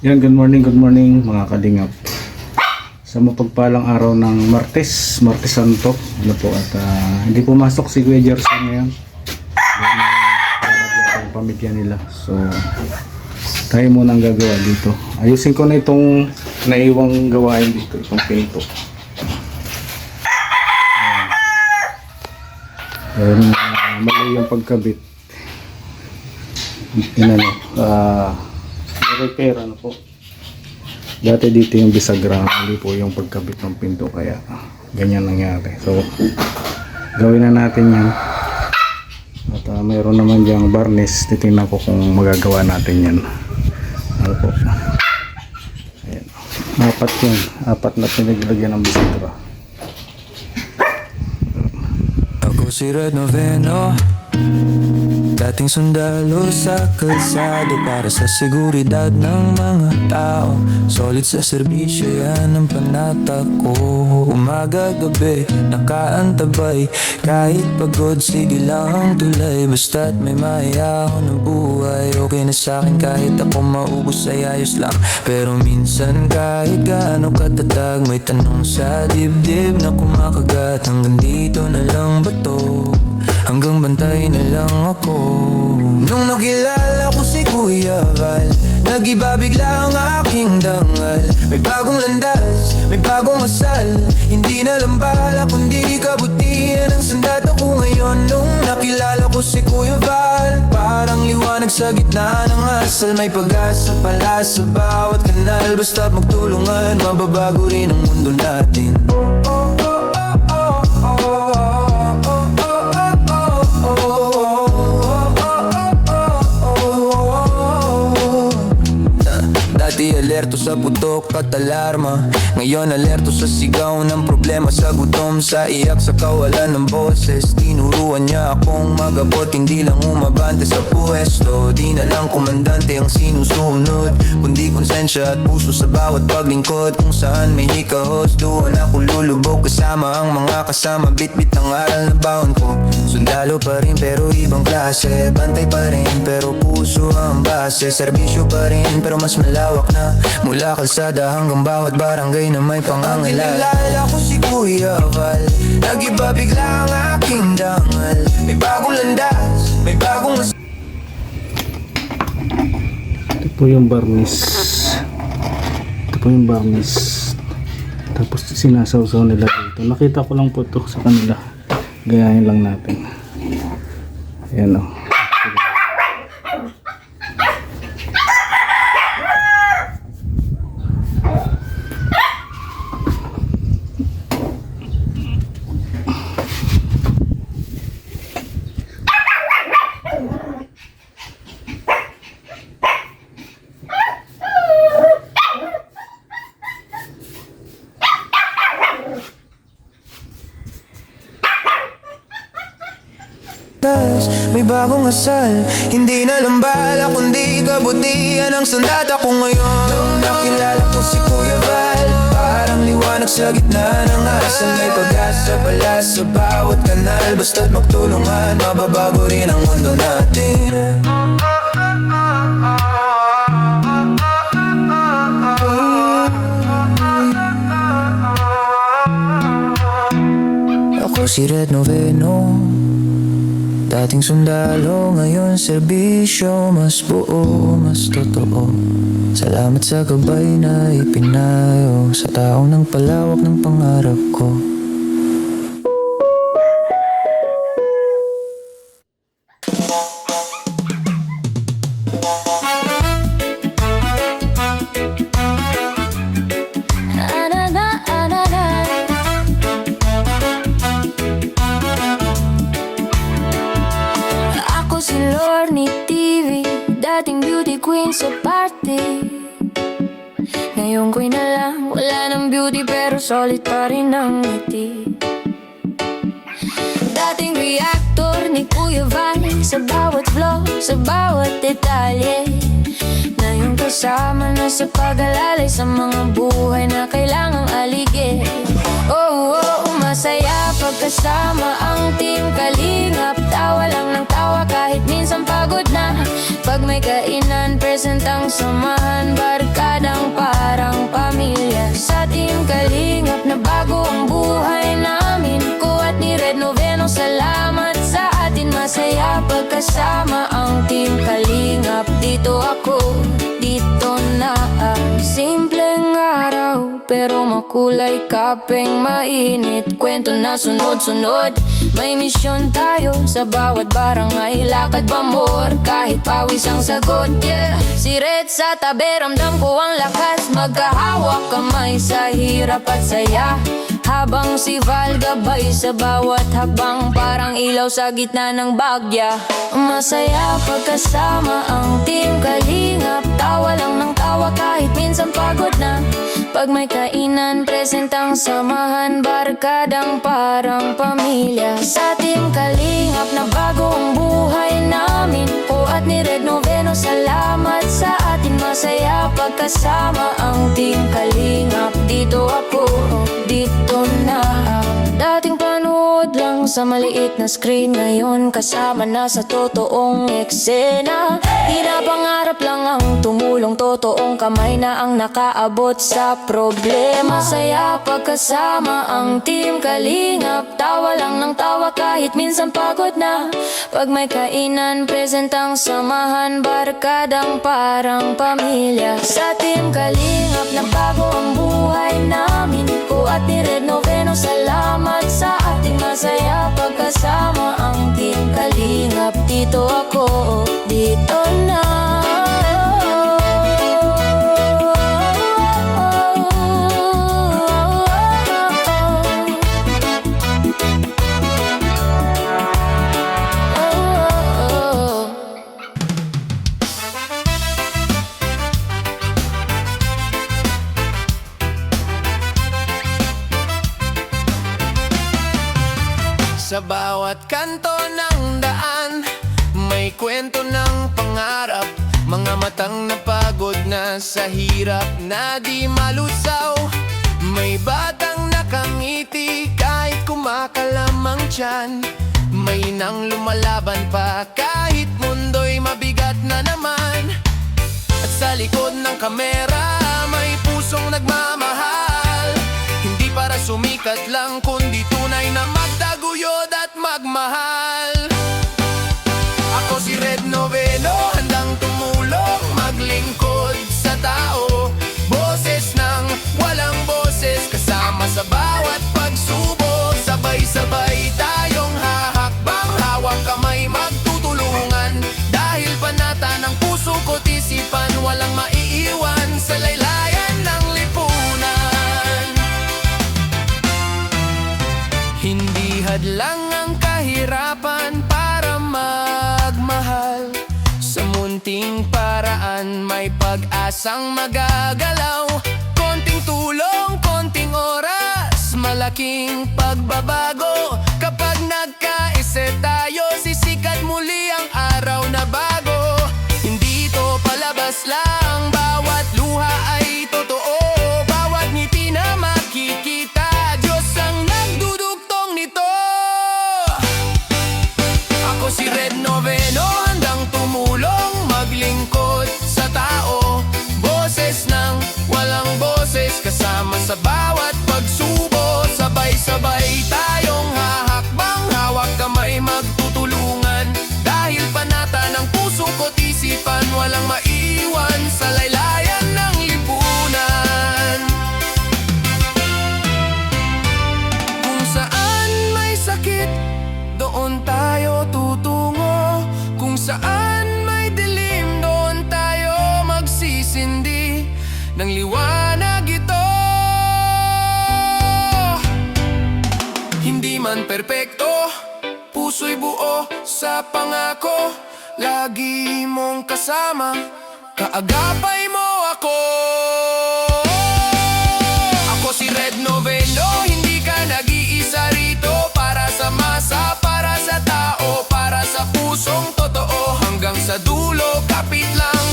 Yan, good morning mga kalingap. Sa mapagpalang araw ng Martes Santo, ano po, at hindi pumasok si Kuya Gerson ngayon. Ang pamilya nila. So, tayo muna ang gagawa dito. Ayusin ko na itong naiwang gawain dito, itong pinto. Ayan, mali yung pagkabit. Repair ano po. Dati dito yung bisagra, mali po yung pagkabit ng pinto, kaya ganyan nangyari. So gawin na natin yan. At mayroon naman diyang varnish, titingnan ko kung magagawa natin yan. Ano po. Ayan. Apat na pinaglagyan ng bisagra. Ako si Red Noveno, dating sundalo sa kalsado para sa seguridad ng mga tao. Solid sa serbisyo, yan ang panata ko. Umaga gabi, nakaantabay. Kahit pagod, sige lang ang tulay. Basta't may mayahon ng buhay, okay na sa'kin kahit ako maubos ay ayos lang. Pero minsan kahit gaano katatag, may tanong sa dibdib na kumakagat. Hanggang dito na lang ba to? Hanggang bantay na lang ako. Nung nakilala ko si Kuya Val, nag-iba bigla ang aking dangal. May bagong landas, may bagong asal. Hindi na lang bala kundi kabutihan ang sandata ko ngayon. Nung nakilala ko si Kuya Val, parang liwanag sa gitna ng asal. May pag-asa pala sa bawat kanal. Basta't magtulungan, mababago rin ang mundo natin. Dati alerto sa putok at alarma, ngayon alerto sa sigaw ng problema, sa gutom, sa iyak, sa kawalan ng boses. Tinuruan niya akong magabot, hindi lang umabante sa puwesto. Di na lang komandante ang sinusunod, kundi konsensya at puso sa bawat paglingkod. Kung saan may hikahos, doon ako lulubog kasama ang mga kasama. Bit-bit ang aral na baon ko. Sundalo pa rin pero ibang klase, bantay pa rin pero puso ang base. Serbisyo pa rin pero mas malawak na, mula kalsada hanggang bawat barangay na may pangangailangan. Nakilala ko si Kuya Val, nag-iba bigla ang aking dangal. May bagong landas, may bagong Ito po yung varnish. Ito po yung varnish. Tapos sinasawsaw nila dito. Nakita ko lang po ito sa kanila. Gayahin lang natin. Ayan o. may bagong asal. Hindi na lang bala kundi kabutihan ang sandata ko ngayon. Nung nakilala ko si Kuya Val, parang liwanag sa gitna ng asal. May pag-asa pala sa bawat kanal. Basta't magtulungan, mababago rin ang mundo natin. Ako si Red Noveno, dating sundalo, ngayon serbisyo. Mas buo, mas totoo. Salamat sa gabay na ipinayo sa taong nang palawak ng pangarap ko. Dating beauty queen sa party, ngayon ko'y na lang, wala ng beauty pero solid pa rin ang ngiti. Dating reactor ni Kuya Val, sa bawat flow, sa bawat detalye. Ngayon kasama na sa pag-alalay sa mga buhay na kailangang aligid. Oh, oh, masaya pagkasama ang team Kalingap. Tawa lang ng tawa kahit minsan pagod na. Pag may kainan, present ang samahan. Barkada pagkasama ang Team Kalingap. Dito ako, dito na. Simpleng araw pero makulay, kapeng mainit, kwento na sunod-sunod. May misyon tayo sa bawat barangay, lakad ba more kahit pawis ang sagot, yeah. Si Red sa tabi, ramdam ko ang lakas, magkahawak kamay sa hirap at saya. Habang si Val gabay sa bawat habang, parang ilaw sa gitna ng bagya. Masaya pagkasama ang Team Kalingap, tawa lang ng tawa kahit minsan pagod na. Pag may kainan, present ang samahan, barkadang parang pamilya. Sa Team Kalingap na bago ang buhay namin, o at ni Red Noveno, salamat sa atin. Masaya pagkasama ang Team Kalingap. Dito ako, dito na. Dating panood lang sa maliit na screen, ngayon kasama na sa totoong eksena. Di na pangarap lang ang tumulong, totoong kamay na ang nakaabot sa problema. Saya pagkasama ang Team Kalingap, tawa lang ng tawa kahit minsan pagod na. Pag may kainan, present ang samahan, barkadang parang pamilya. Sa Team Kalingap na bago ang buhay namin, ko at ni Red Noveno, salamat sa ating. Masaya pagkasama ang Team Kalingap. Dito ako, dito na. Sa bawat kanto ng daan, may kwento ng pangarap. Mga matang napagod na sa hirap na di malusaw. May batang nakangiti kahit kumakalamang tiyan. May nang lumalaban pa kahit mundo'y mabigat na naman. At sa likod ng kamera, may pusong nagmamahal. Hindi para sumikat lang, kundi tunay na magtaguyod at magmahal. Ako si Red Noveno, handang tumulong, maglingkod sa tao. Boses ng walang boses, kasama sa bawat pagsubok. Sabay-sabay tayong hahakbang, hawak kamay magtutulungan. Dahil panata ng puso ko't isipan, walang maiiwan sa laylayan ng lipunan. Hindi hadlang ang kahirapan para magmahal. Sa munting paraan may pag-asang magagalaw. Konting tulong, konting oras, malaking pagbabago. Kapag nagkaisa tayo, sisikat muli ang araw na bago. Hindi ito palabas lang, bawat luha ay totoo. Bawat ngiti na makikita, Diyos ang nagdudugtong nito. Ako si Red Noveno, handang tumulong, maglingkod sa tao. Boses ng walang boses, kasama sa bawat pagsubo. Sabay-sabay tayong hahakbang, hawak kamay magtutulungan. Dahil panata ng puso ko't isipan, walang maiwan sa laylayan ng lipunan. Kung saan may sakit, doon tayo tutungo. Kung saan may dilim, doon tayo magsisindi ng liwanag ito. Hindi man perpekto, puso'y buo sa pangako. Lagi mong kasama, kaagapay mo ako. Ako si Red Noveno, hindi ka nag-iisa rito. Para sa masa, para sa tao, para sa pusong totoo. Hanggang sa dulo, kapit lang,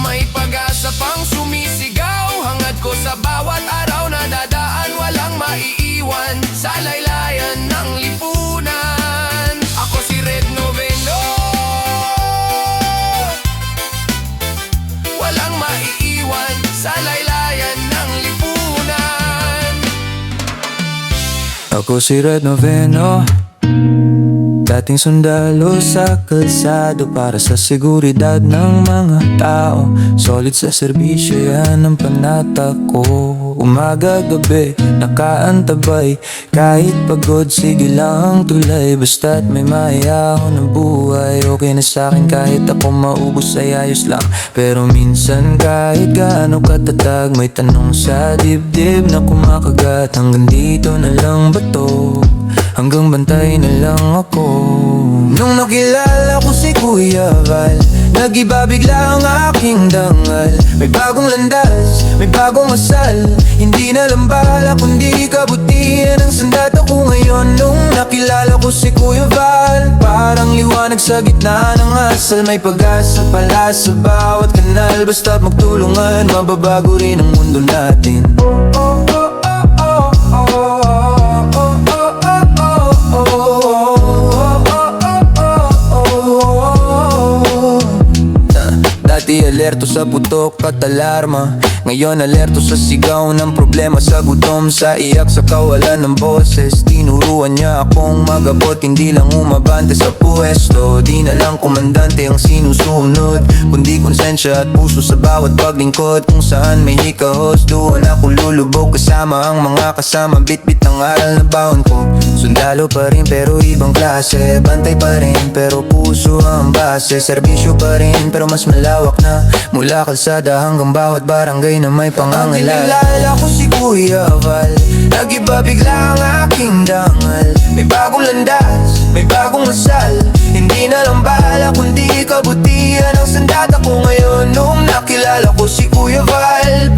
may pag-asa pang sumisigaw. Hangad ko sa bawat araw na dadaan, walang maiiwan sa laylayan ng lipunan. Ako si Red Noveno, walang maiiwan sa laylayan ng lipunan. Ako si Red Noveno, Dating sundalo sa kalsado para sa seguridad ng mga tao. Solid sa serbisyo, yan ang panata ko. Umaga gabi, nakaantabay. Kahit pagod, sige lang tulay. Basta't may mayayaon ng buhay. Okay na sa'kin kahit ako maubos ay ayos lang. Pero minsan kahit gaano katatag, may tanong sa dibdib na kumakagat. Hanggang dito na lang ba to? Hanggang bantay na lang ako. Nung nakilala ko si Kuya Val, nag-iba bigla ang aking dangal. May bagong landas, may bagong asal. Hindi na lang bala kundi kabutihan ang sandata ko ngayon. Nung nakilala ko si Kuya Val, parang liwanag sa gitna ng asal. May pag-asa pala sa bawat kanal. Basta't magtulungan, mababago rin ang mundo natin. Dati alerto sa putok at alarma, ngayon alerto sa sigaw ng problema, sa gutom, sa iyak, sa kawalan ng boses. Tinuruan niya akong magabot, hindi lang umabante sa puwesto. Di na lang komandante ang sinusunod, kundi konsensya at puso sa bawat paglingkod. Kung saan may hikahos, doon ako lulubog kasama ang mga kasama. Bit-bit ang aral na baon ko. Sundalo pa rin pero ibang klase, bantay pa rin pero puso ang base. Serbisyo pa rin pero mas malawak na, mula kalsada hanggang bawat barangay na may pangangailangan. Nakilala ko si Kuya Val, nag-iba bigla ang aking dangal. May bagong landas, may bagong asal. Hindi na lang bala kundi kabutihan ang sandata ko ngayon. Nung nakilala ko si Kuya Val,